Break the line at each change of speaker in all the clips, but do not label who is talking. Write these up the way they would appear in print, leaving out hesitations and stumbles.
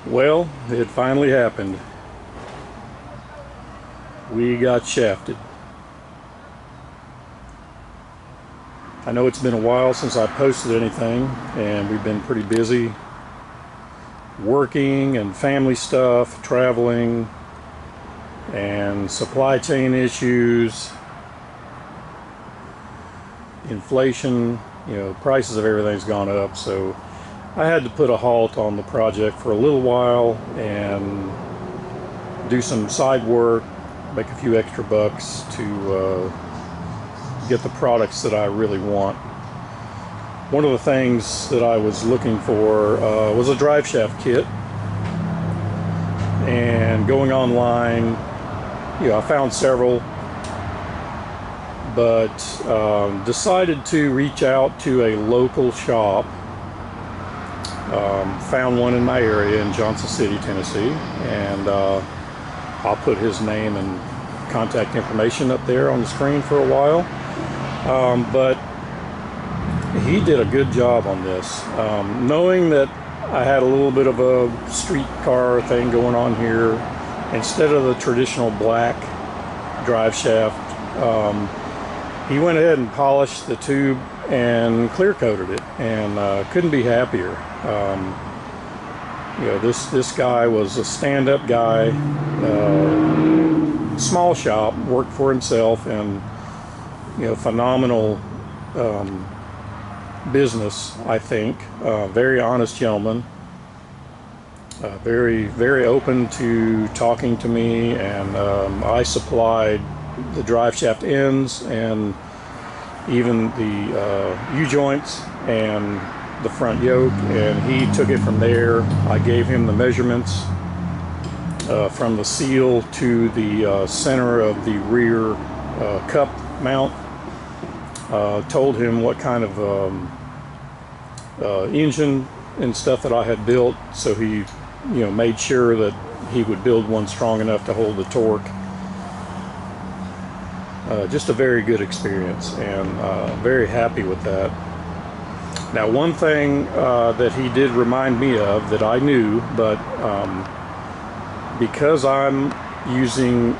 Well, it finally happened. We got shafted. I know it's been a while since I posted anything, and we've been pretty busy working and family stuff, traveling, and supply chain issues, inflation. Prices of everything's gone up, so I had to put a halt on the project for a little while and do some side work, make a few extra bucks to get the products that I really want. One of the things that I was looking for was a drive shaft kit, and going online, I found several, but decided to reach out to a local shop. Found one in my area in Johnson City, Tennessee, and I'll put his name and contact information up there on the screen for a while. But he did a good job on this. Knowing that I had a little bit of a street car thing going on here, instead of the traditional black drive shaft, he went ahead and polished the tube and clear coated it, and couldn't be happier. This guy was a stand-up guy, small shop, worked for himself, and phenomenal business, I think. Very honest gentleman, very open to talking to me, and I supplied the drive shaft ends and even the U-joints and the front yoke, and he took it from there. I gave him the measurements from the seal to the center of the rear cup mount. Told him what kind of engine and stuff that I had built, so he made sure that he would build one strong enough to hold the torque. Just a very good experience, and very happy with that. Now, one thing that he did remind me of that I knew, but because I'm using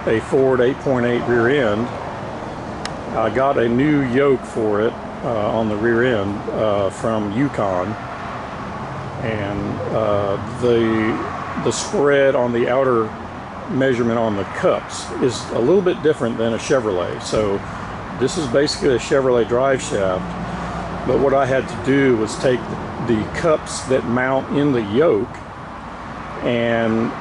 a Ford 8.8 rear end, I got a new yoke for it on the rear end from Yukon, and the spread on the outer measurement on the cups is a little bit different than a Chevrolet. So this is basically a Chevrolet drive shaft, but what I had to do was take the cups that mount in the yoke, and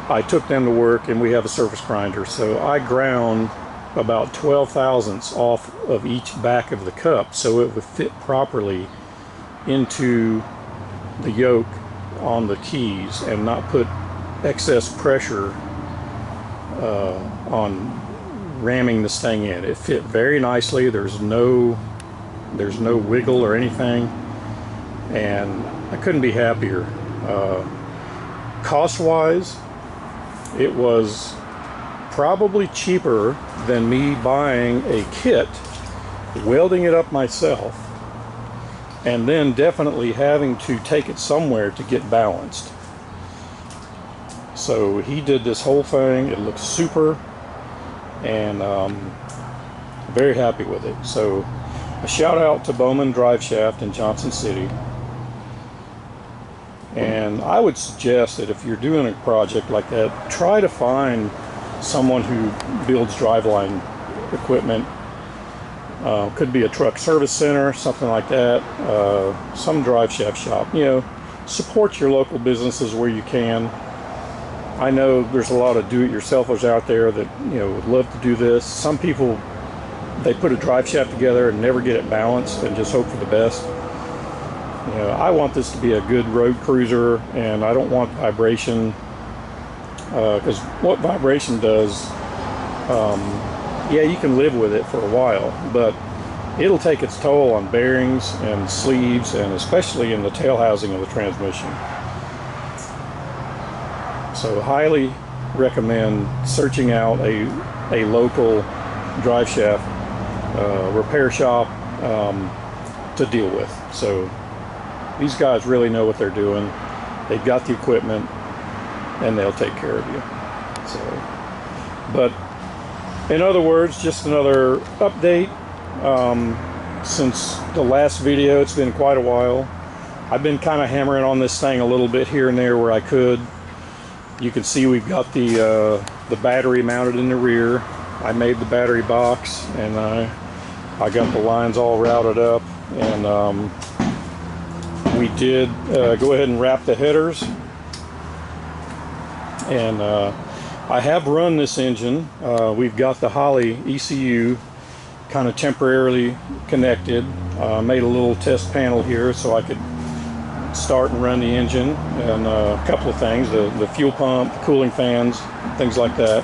I took them to work, and we have a surface grinder, so I ground about 12 thousandths off of each back of the cup so it would fit properly into the yoke on the keys and not put excess pressure on ramming this thing in. It fit very nicely. There's no wiggle or anything, and I couldn't be happier. Cost wise, it was probably cheaper than me buying a kit, welding it up myself, and then definitely having to take it somewhere to get balanced. So he did this whole thing. It looks super, and very happy with it. So a shout out to Bowman Drive Shaft in Johnson City. And I would suggest that if you're doing a project like that, try to find someone who builds driveline equipment. Could be a truck service center, something like that, some drive shaft shop. Support your local businesses where you can. I know there's a lot of do-it-yourselfers out there that would love to do this. Some people, they put a drive shaft together and never get it balanced and just hope for the best. I want this to be a good road cruiser, and I don't want vibration, because what vibration does, yeah, you can live with it for a while, but it'll take its toll on bearings and sleeves, and especially in the tail housing of the transmission. So highly recommend searching out a local drive shaft repair shop to deal with. So these guys really know what they're doing. they've got the equipment, and they'll take care of you. So, but in other words, just another update. Since the last video, it's been quite a while. I've been kind of hammering on this thing a little bit here and there where I could. You can see we've got the battery mounted in the rear. I made the battery box, and I got the lines all routed up, and we did go ahead and wrap the headers. And I have run this engine. We've got the Holley ECU kind of temporarily connected. Made a little test panel here so I could start and run the engine, and a couple of things, the fuel pump, cooling fans, things like that.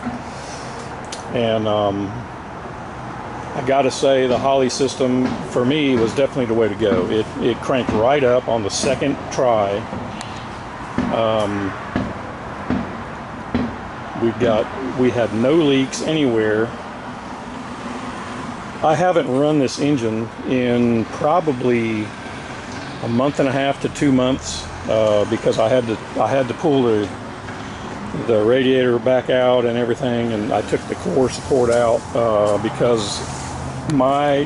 And I gotta say, the Holley system for me was definitely the way to go. It cranked right up on the second try. We had no leaks anywhere. I haven't run this engine in probably a month and a half to 2 months, because I had to pull the radiator back out and everything, and I took the core support out because my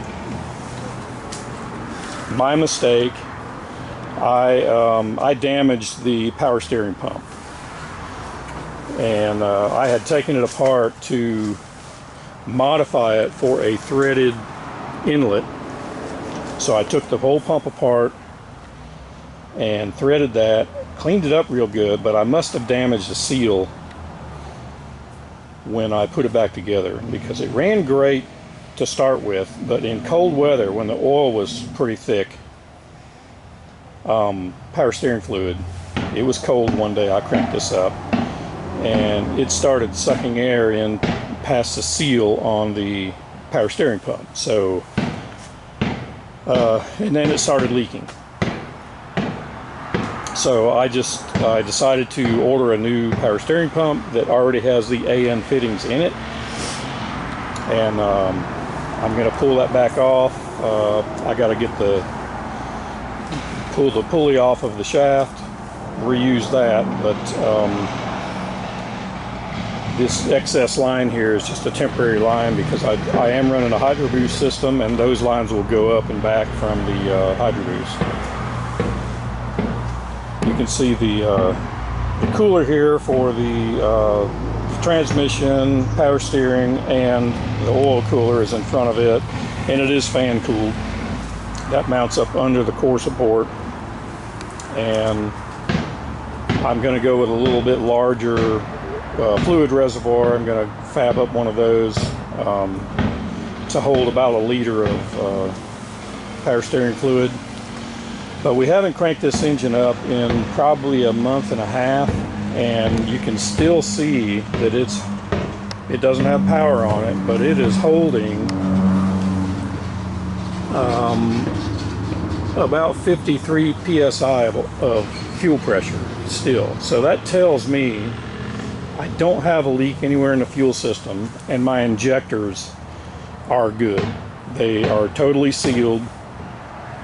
mistake. I damaged the power steering pump, and I had taken it apart to modify it for a threaded inlet. So I took the whole pump apart and threaded that, cleaned it up real good, but I must have damaged the seal when I put it back together, because it ran great to start with, but in cold weather, when the oil was pretty thick, power steering fluid, it was cold one day. I cranked this up, and it started sucking air in past the seal on the power steering pump. So and then it started leaking. So I decided to order a new power steering pump that already has the AN fittings in it, and I'm going to pull that back off. I got to get pull the pulley off of the shaft, reuse that, but this excess line here is just a temporary line because I am running a Hydro Boost system, and those lines will go up and back from the Hydro Boost. You can see the cooler here for the transmission, power steering, and the oil cooler is in front of it, and it is fan cooled. That mounts up under the core support, and I'm going to go with a little bit larger fluid reservoir. I'm going to fab up one of those to hold about 1 liter of power steering fluid. But we haven't cranked this engine up in probably a month and a half, and you can still see that it doesn't have power on it, but it is holding about 53 psi of fuel pressure still. So that tells me I don't have a leak anywhere in the fuel system, and my injectors are good. They are totally sealed,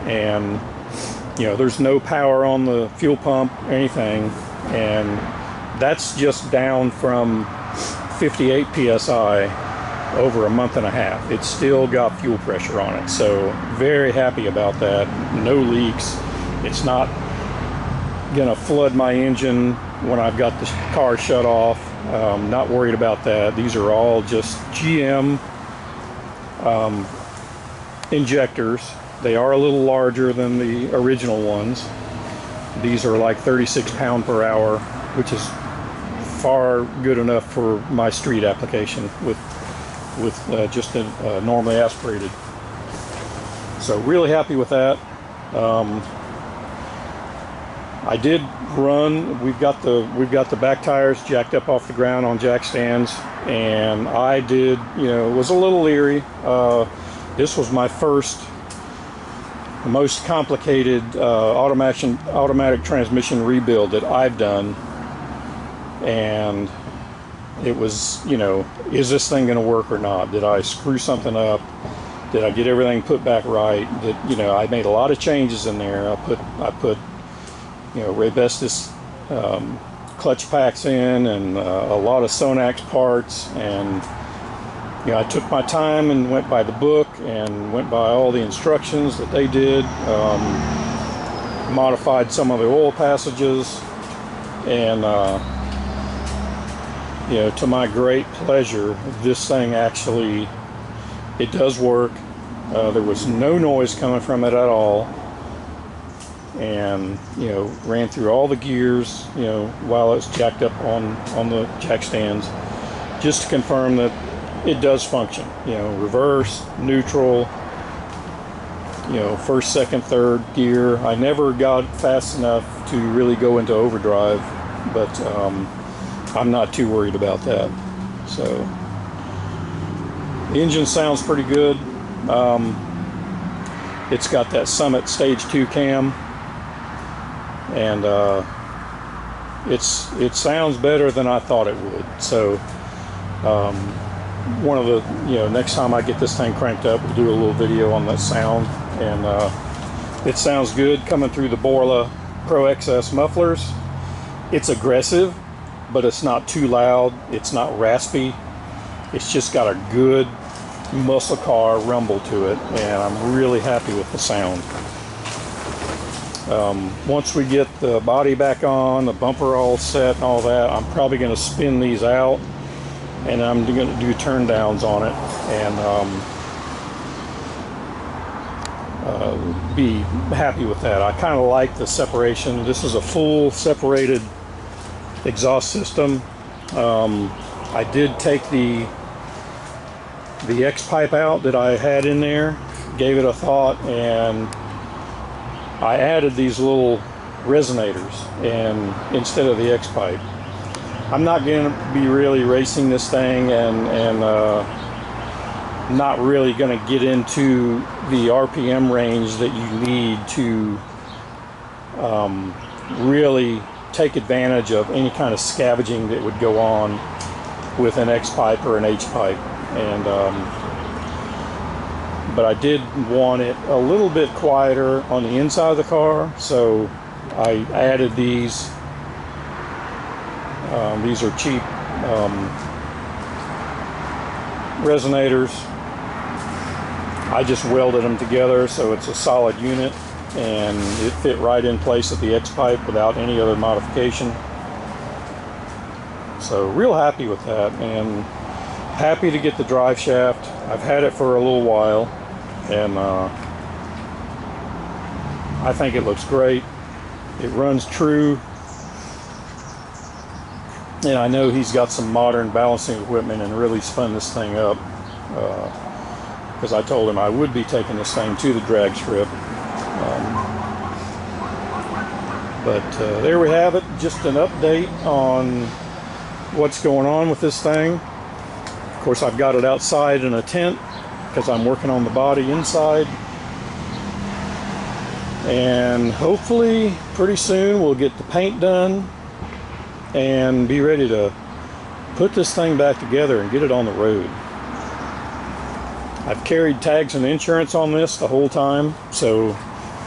and you know, there's no power on the fuel pump or anything, and that's just down from 58 psi over a month and a half. It's still got fuel pressure on it, so very happy about that. No leaks. It's not gonna flood my engine when I've got the car shut off. Not worried about that. These are all just GM injectors. They are a little larger than the original ones. These are like 36 pound per hour, which is far good enough for my street application with just a normally aspirated. So really happy with that. I did run. We've got the back tires jacked up off the ground on jack stands, and I did, was a little leery. This was my first, most complicated automatic transmission rebuild that I've done, and it was, is this thing going to work or not? Did I screw something up? Did I get everything put back right? I made a lot of changes in there. I put Raybestos clutch packs in, and a lot of Sonax parts. And you know, I took my time and went by the book and went by all the instructions that they did, modified some of the oil passages, and you know, to my great pleasure, this thing actually, it does work. There was no noise coming from it at all, and you know, ran through all the gears, you know, while it's jacked up on the jack stands, just to confirm that it does function. You know, reverse, neutral, you know, first, second, third gear. I never got fast enough to really go into overdrive, but I'm not too worried about that. So the engine sounds pretty good. It's got that Summit Stage 2 cam, and it sounds better than I thought it would. So one of the, you know, next time I get this thing cranked up, we'll do a little video on that sound. And it sounds good coming through the Borla Pro XS mufflers. It's aggressive, but it's not too loud. It's not raspy. It's just got a good muscle car rumble to it, and I'm really happy with the sound. Once we get the body back on, the bumper all set and all that, I'm probably going to spin these out, and I'm going to do turn downs on it, and be happy with that. I kind of like the separation. This is a full separated exhaust system. I did take the X pipe out that I had in there, gave it a thought, and I added these little resonators and instead of the X pipe. I'm not going to be really racing this thing, and not really going to get into the RPM range that you need to really take advantage of any kind of scavenging that would go on with an X pipe or an H pipe. And but I did want it a little bit quieter on the inside of the car, so I added these. These are cheap resonators. I just welded them together so it's a solid unit, and it fit right in place at the X pipe without any other modification. So real happy with that, and happy to get the drive shaft. I've had it for a little while, and I think it looks great. It runs true, and I know he's got some modern balancing equipment and really spun this thing up, because I told him I would be taking this thing to the drag strip. But there we have it, just an update on what's going on with this thing. Of course, I've got it outside in a tent because I'm working on the body inside, and hopefully pretty soon we'll get the paint done and be ready to put this thing back together and get it on the road. I've carried tags and insurance on this the whole time, so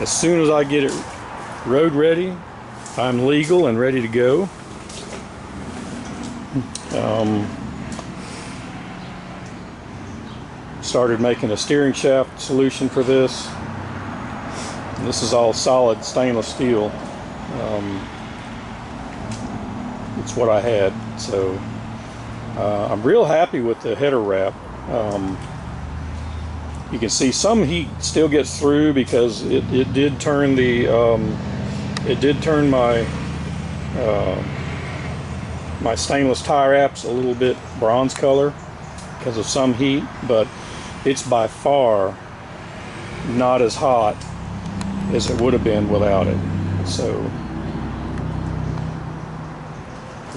as soon as I get it road ready, I'm legal and ready to go. Started making a steering shaft solution for this. And this is all solid stainless steel. It's what I had, so I'm real happy with the header wrap. You can see some heat still gets through because it did turn the my stainless tie wraps a little bit bronze color because of some heat, but it's by far not as hot as it would have been without it. So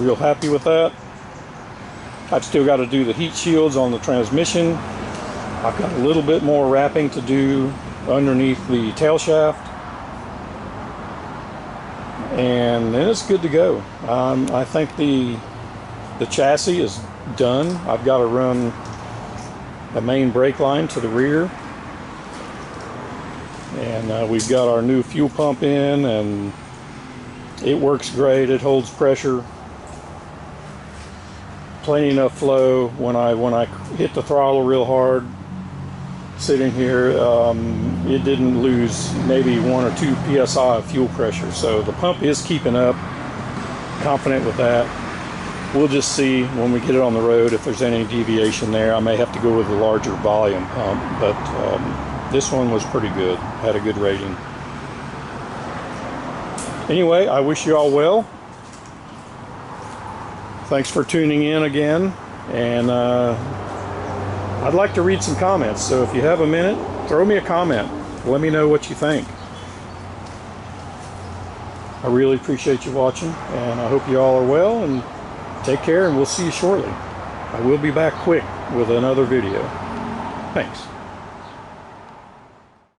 real happy with that. I've still got to do the heat shields on the transmission. I've got a little bit more wrapping to do underneath the tail shaft, and then it's good to go. I think the chassis is done. I've got to run the main brake line to the rear, and we've got our new fuel pump in, and It works great. It holds pressure, plenty enough flow. When I hit the throttle real hard sitting here, it didn't lose maybe 1 or 2 psi of fuel pressure, so the pump is keeping up. Confident with that. We'll just see when we get it on the road if there's any deviation there. I may have to go with a larger volume pump, but this one was pretty good, had a good rating. Anyway, I wish you all well. Thanks for tuning in again, and I'd like to read some comments, so if you have a minute, throw me a comment. Let me know what you think. I really appreciate you watching, and I hope you all are well, and take care, and we'll see you shortly. I will be back quick with another video. Thanks.